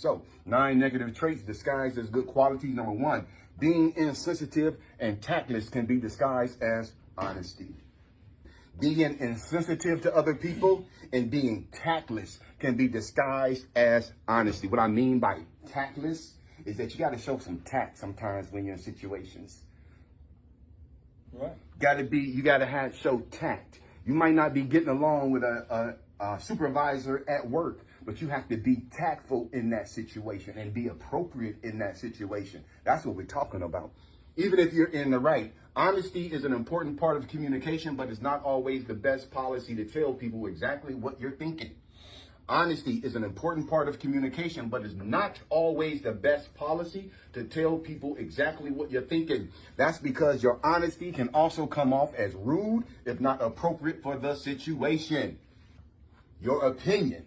So 9 negative traits disguised as good qualities. Number 1, being insensitive and tactless can be disguised as honesty. Being insensitive to other people and being tactless can be disguised as honesty. What I mean by tactless is that you got to show some tact sometimes when you're in situations. Right. You got to show tact. You might not be getting along with a supervisor at work, but you have to be tactful in that situation and be appropriate in that situation. That's what we're talking about. Even if you're in the right, honesty is an important part of communication, but it's not always the best policy to tell people exactly what you're thinking. Honesty is an important part of communication, but it's not always the best policy to tell people exactly what you're thinking. That's because your honesty can also come off as rude, if not appropriate for the situation. Your opinion.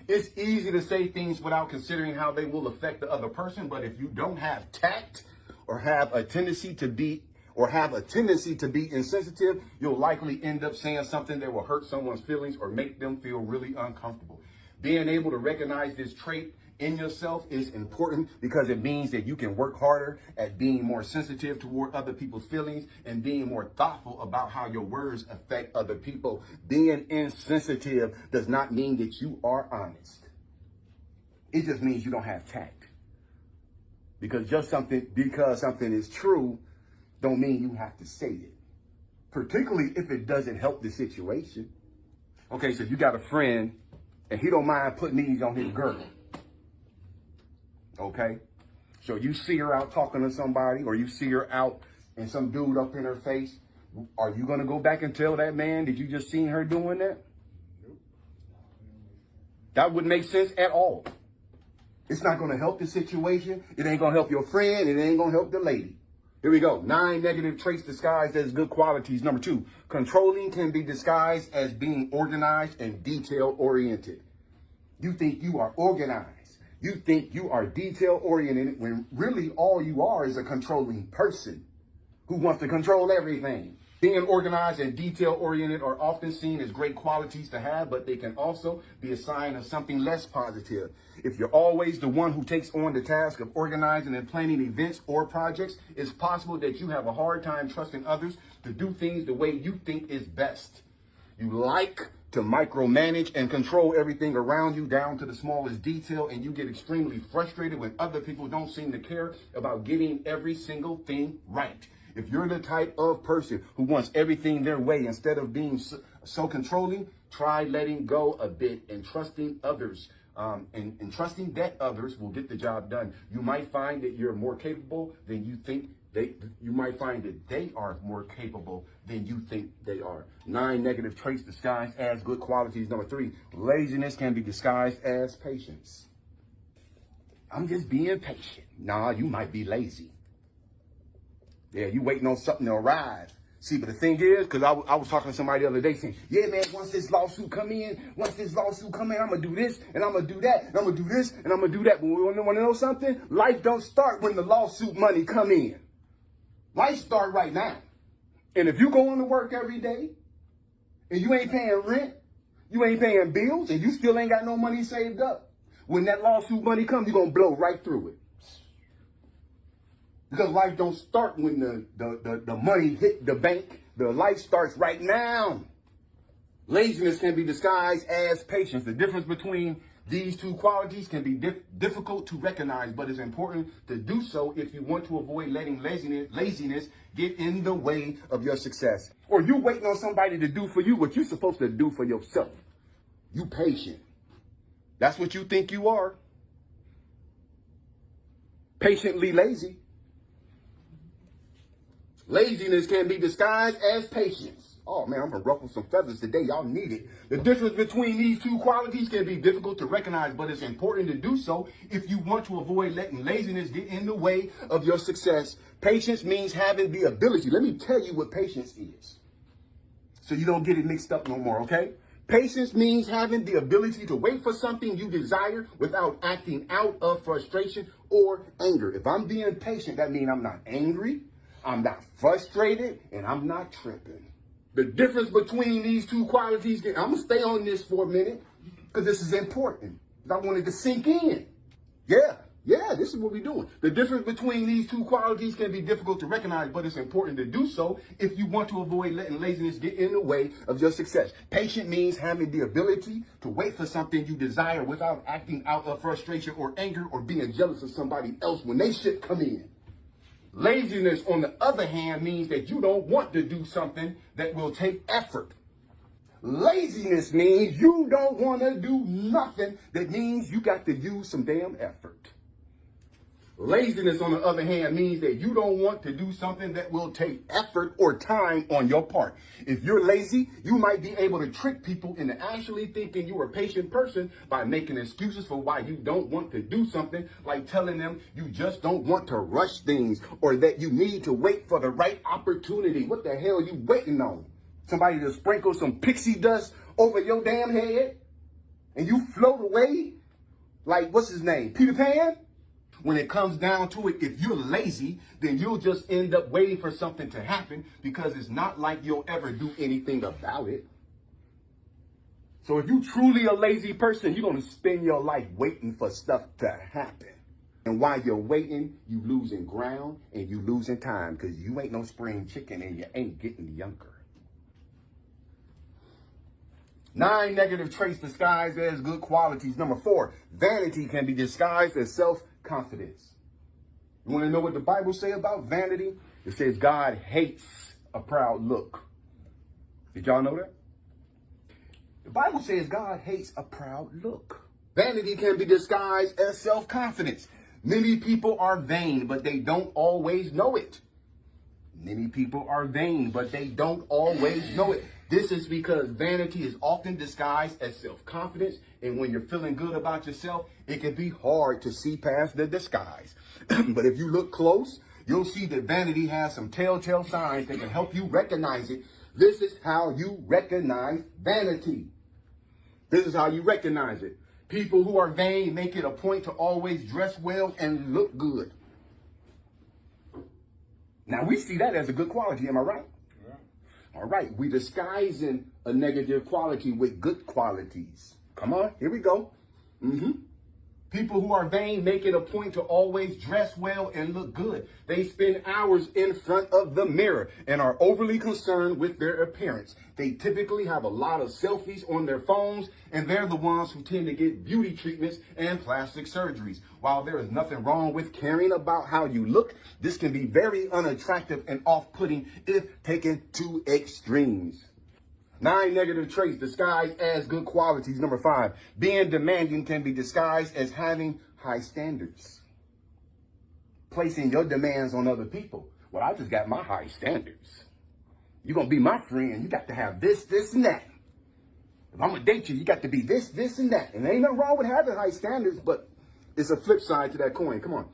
It's easy to say things without considering how they will affect the other person, but if you don't have tact or have a tendency to be insensitive, you'll likely end up saying something that will hurt someone's feelings or make them feel really uncomfortable. Being able to recognize this trait in yourself is important because it means that you can work harder at being more sensitive toward other people's feelings and being more thoughtful about how your words affect other people. Being insensitive does not mean that you are honest. It just means you don't have tact. Because something is true don't mean you have to say it, particularly if it doesn't help the situation. Okay, so you got a friend and he don't mind putting these on his girl. Okay, so you see her out talking to somebody, or you see her out and some dude up in her face. Are you going to go back and tell that man that you just seen her doing that? That wouldn't make sense at all. It's not going to help the situation. It ain't going to help your friend. It ain't going to help the lady. Here we go. 9 negative traits disguised as good qualities. Number 2, controlling can be disguised as being organized and detail-oriented. You think you are organized. You think you are detail-oriented when really all you are is a controlling person who wants to control everything. Being organized and detail-oriented are often seen as great qualities to have, but they can also be a sign of something less positive. If you're always the one who takes on the task of organizing and planning events or projects, it's possible that you have a hard time trusting others to do things the way you think is best. You like to micromanage and control everything around you down to the smallest detail, and you get extremely frustrated when other people don't seem to care about getting every single thing right. If you're the type of person who wants everything their way instead of being so controlling, try letting go a bit and trusting others. And trusting that others will get the job done. You might find that you're more capable than you think you might find that they are more capable than you think they are. 9 negative traits disguised as good qualities. Number 3, laziness can be disguised as patience. I'm just being patient. Nah, you might be lazy. Yeah, you waiting on something to arrive. See, but the thing is, because I was talking to somebody the other day saying, yeah, man, once this lawsuit come in, I'm going to do this, and I'm going to do that, and I'm going to do this, and I'm going to do that. But we want to know something? Life don't start when the lawsuit money come in. Life start right now. And if you go into work every day, and you ain't paying rent, you ain't paying bills, and you still ain't got no money saved up, when that lawsuit money comes, you're going to blow right through it. Because life don't start when the money hit the bank. The life starts right now. Laziness can be disguised as patience. The difference between these two qualities can be difficult to recognize, but it's important to do so if you want to avoid letting laziness get in the way of your success. Or you waiting on somebody to do for you what you're supposed to do for yourself. You patient. That's what you think you are. Patiently lazy. Laziness can be disguised as patience. Oh man, I'm gonna ruffle some feathers today. Y'all need it. The difference between these two qualities can be difficult to recognize, but it's important to do so if you want to avoid letting laziness get in the way of your success. Patience means having the ability. Let me tell you what patience is, so you don't get it mixed up no more, okay? Patience means having the ability to wait for something you desire without acting out of frustration or anger. If I'm being patient, that means I'm not angry, I'm not frustrated, and I'm not tripping. The difference between these two qualities, I'm going to stay on this for a minute because this is important. I wanted to sink in. Yeah, This is what we're doing. The difference between these two qualities can be difficult to recognize, but it's important to do so if you want to avoid letting laziness get in the way of your success. Patient means having the ability to wait for something you desire without acting out of frustration or anger or being jealous of somebody else when they shit come in. Laziness, on the other hand, means that you don't want to do something that will take effort. Laziness means you don't want to do nothing that means you got to use some damn effort. Laziness, on the other hand, means that you don't want to do something that will take effort or time on your part. If you're lazy, you might be able to trick people into actually thinking you're a patient person by making excuses for why you don't want to do something, like telling them you just don't want to rush things or that you need to wait for the right opportunity. What the hell are you waiting on? Somebody to sprinkle some pixie dust over your damn head and you float away like, what's his name, Peter Pan? When it comes down to it, if you're lazy, then you'll just end up waiting for something to happen because it's not like you'll ever do anything about it. So if you're truly a lazy person, you're going to spend your life waiting for stuff to happen. And while you're waiting, you losing ground and you losing time because you ain't no spring chicken and you ain't getting younger. 9 negative traits disguised as good qualities. Number 4, vanity can be disguised as self-confidence. You want to know what the Bible says about vanity? It says God hates a proud look. Did y'all know that? The Bible says God hates a proud look. Vanity can be disguised as self-confidence. Many people are vain, but they don't always know it. Many people are vain, but they don't always know it. This is because vanity is often disguised as self-confidence, and when you're feeling good about yourself, it can be hard to see past the disguise. But if you look close, you'll see that vanity has some telltale signs that can help you recognize it. This is how you recognize vanity. This is how you recognize it. People who are vain make it a point to always dress well and look good. Now, we see that as a good quality, am I right? All right, we disguising a negative quality with good qualities. Come on, here we go. People who are vain make it a point to always dress well and look good. They spend hours in front of the mirror and are overly concerned with their appearance. They typically have a lot of selfies on their phones, and they're the ones who tend to get beauty treatments and plastic surgeries. While there is nothing wrong with caring about how you look, this can be very unattractive and off-putting if taken to extremes. 9 negative traits disguised as good qualities. Number 5, being demanding can be disguised as having high standards. Placing your demands on other people. Well, I just got my high standards. You're going to be my friend. You got to have this, this, and that. If I'm going to date you, you got to be this, this, and that. And there ain't nothing wrong with having high standards, but it's a flip side to that coin. Come on.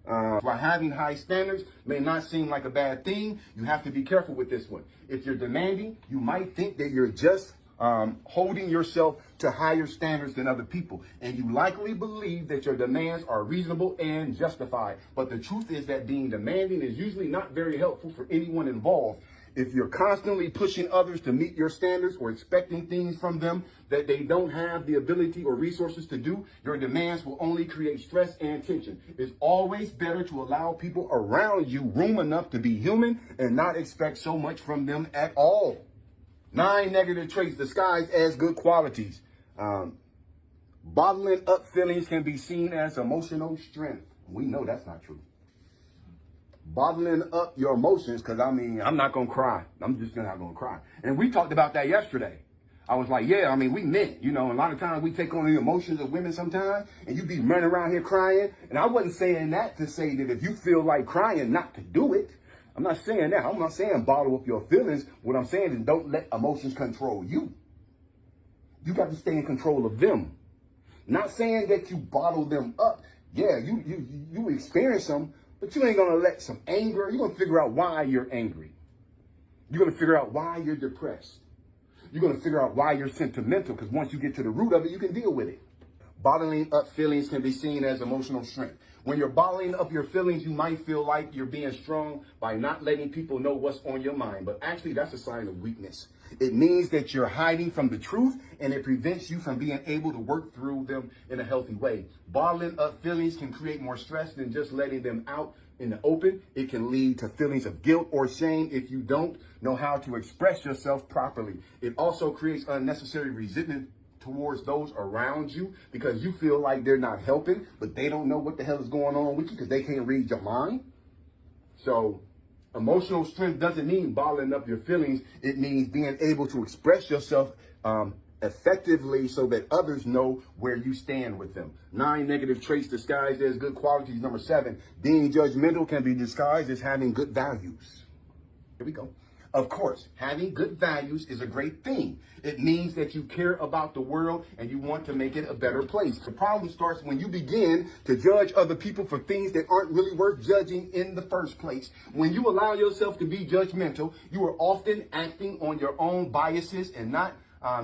While having high standards may not seem like a bad thing, you have to be careful with this one. If you're demanding, you might think that you're just holding yourself to higher standards than other people. And you likely believe that your demands are reasonable and justified. But the truth is that being demanding is usually not very helpful for anyone involved. If you're constantly pushing others to meet your standards or expecting things from them that they don't have the ability or resources to do, your demands will only create stress and tension. It's always better to allow people around you room enough to be human and not expect so much from them at all. 9 negative traits disguised as good qualities. Bottling up feelings can be seen as emotional strength. We know that's not true. Bottling up your emotions, because I'm not going to cry. I'm just not going to cry. And we talked about that yesterday. I was like, yeah, we men, a lot of times we take on the emotions of women sometimes, and you be running around here crying. And I wasn't saying that to say that if you feel like crying, not to do it. I'm not saying that. I'm not saying bottle up your feelings. What I'm saying is don't let emotions control you. You got to stay in control of them. Not saying that you bottle them up. Yeah, you experience them. But you ain't going to let some anger, you're going to figure out why you're angry. You're going to figure out why you're depressed. You're going to figure out why you're sentimental, because once you get to the root of it, you can deal with it. Bottling up feelings can be seen as emotional strength. When you're bottling up your feelings, you might feel like you're being strong by not letting people know what's on your mind. But actually, that's a sign of weakness. It means that you're hiding from the truth, and it prevents you from being able to work through them in a healthy way. Bottling up feelings can create more stress than just letting them out in the open. It can lead to feelings of guilt or shame if you don't know how to express yourself properly. It also creates unnecessary resentment towards those around you because you feel like they're not helping, but they don't know what the hell is going on with you because they can't read your mind. So emotional strength doesn't mean bottling up your feelings. It means being able to express yourself effectively so that others know where you stand with them. 9 negative traits disguised as good qualities. Number 7, being judgmental can be disguised as having good values. Here we go. Of course, having good values is a great thing. It means that you care about the world and you want to make it a better place. The problem starts when you begin to judge other people for things that aren't really worth judging in the first place. When you allow yourself to be judgmental, you are often acting on your own biases and not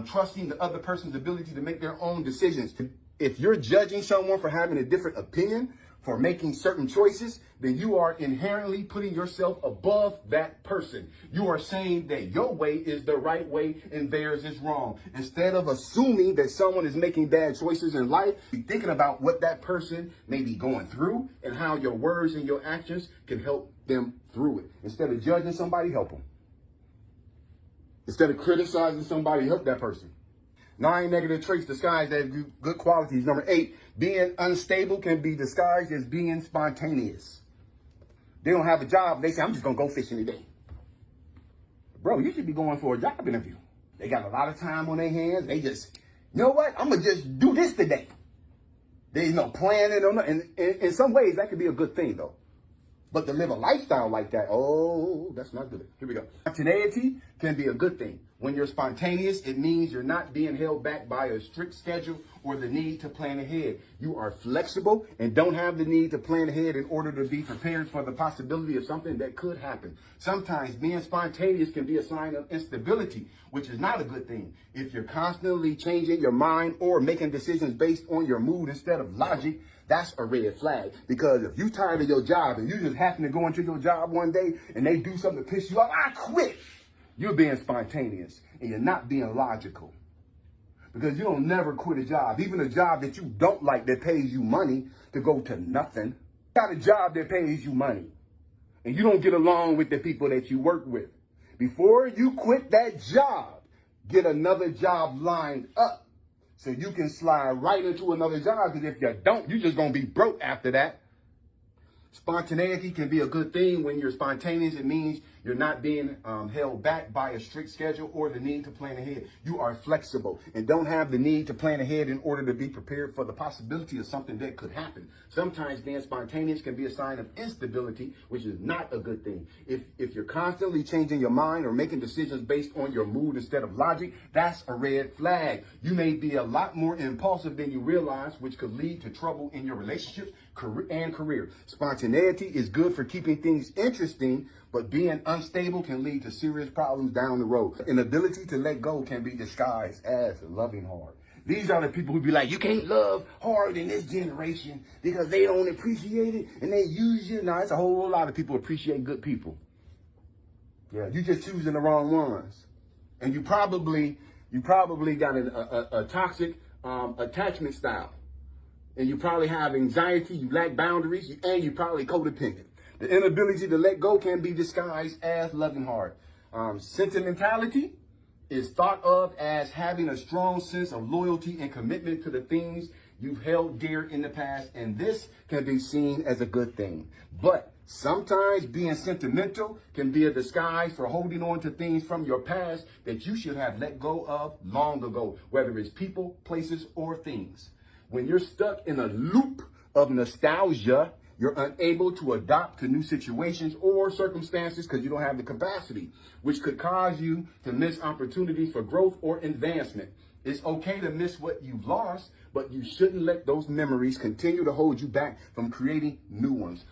trusting the other person's ability to make their own decisions. If you're judging someone for having a different opinion, for making certain choices, then you are inherently putting yourself above that person. You are saying that your way is the right way and theirs is wrong. Instead of assuming that someone is making bad choices in life, be thinking about what that person may be going through and how your words and your actions can help them through it. Instead of judging somebody, help them. Instead of criticizing somebody, help that person. 9 negative traits disguised as good qualities. Number 8, being unstable can be disguised as being spontaneous. They don't have a job. They say, I'm just going to go fishing today. Bro, you should be going for a job interview. They got a lot of time on their hands. They just, you know what? I'm going to just do this today. There's no planning. And in some ways, that could be a good thing, though. But to live a lifestyle like that, oh, that's not good. Here we go. Spontaneity can be a good thing. When you're spontaneous, it means you're not being held back by a strict schedule or the need to plan ahead. You are flexible and don't have the need to plan ahead in order to be prepared for the possibility of something that could happen. Sometimes being spontaneous can be a sign of instability, which is not a good thing. If you're constantly changing your mind or making decisions based on your mood instead of logic, that's a red flag. Because if you're tired of your job and you just happen to go into your job one day and they do something to piss you off, I quit. You're being spontaneous and you're not being logical. Because you don't never quit a job, even a job that you don't like that pays you money to go to nothing. You got a job that pays you money and you don't get along with the people that you work with. Before you quit that job, get another job lined up so you can slide right into another job. Because if you don't, you're just going to be broke after that. Spontaneity can be a good thing. When you're spontaneous, it means you're not being held back by a strict schedule or the need to plan ahead. You are flexible and don't have the need to plan ahead in order to be prepared for the possibility of something that could happen. Sometimes being spontaneous can be a sign of instability, which is not a good thing. If you're constantly changing your mind or making decisions based on your mood instead of logic, that's a red flag. You may be a lot more impulsive than you realize, which could lead to trouble in your relationships and career. Spontaneity is good for keeping things interesting, but being unstable can lead to serious problems down the road. An ability to let go can be disguised as loving hard. These are the people who be like, you can't love hard in this generation because they don't appreciate it and they use you. Now, it's a whole lot of people appreciate good people. Yeah, you just choosing the wrong ones. And you probably got a toxic attachment style. And you probably have anxiety, you lack boundaries, and you're probably codependent. The inability to let go can be disguised as loving hard. Sentimentality is thought of as having a strong sense of loyalty and commitment to the things you've held dear in the past, and this can be seen as a good thing. But sometimes being sentimental can be a disguise for holding on to things from your past that you should have let go of long ago, whether it's people, places, or things. When you're stuck in a loop of nostalgia, you're unable to adapt to new situations or circumstances because you don't have the capacity, which could cause you to miss opportunities for growth or advancement. It's okay to miss what you've lost, but you shouldn't let those memories continue to hold you back from creating new ones.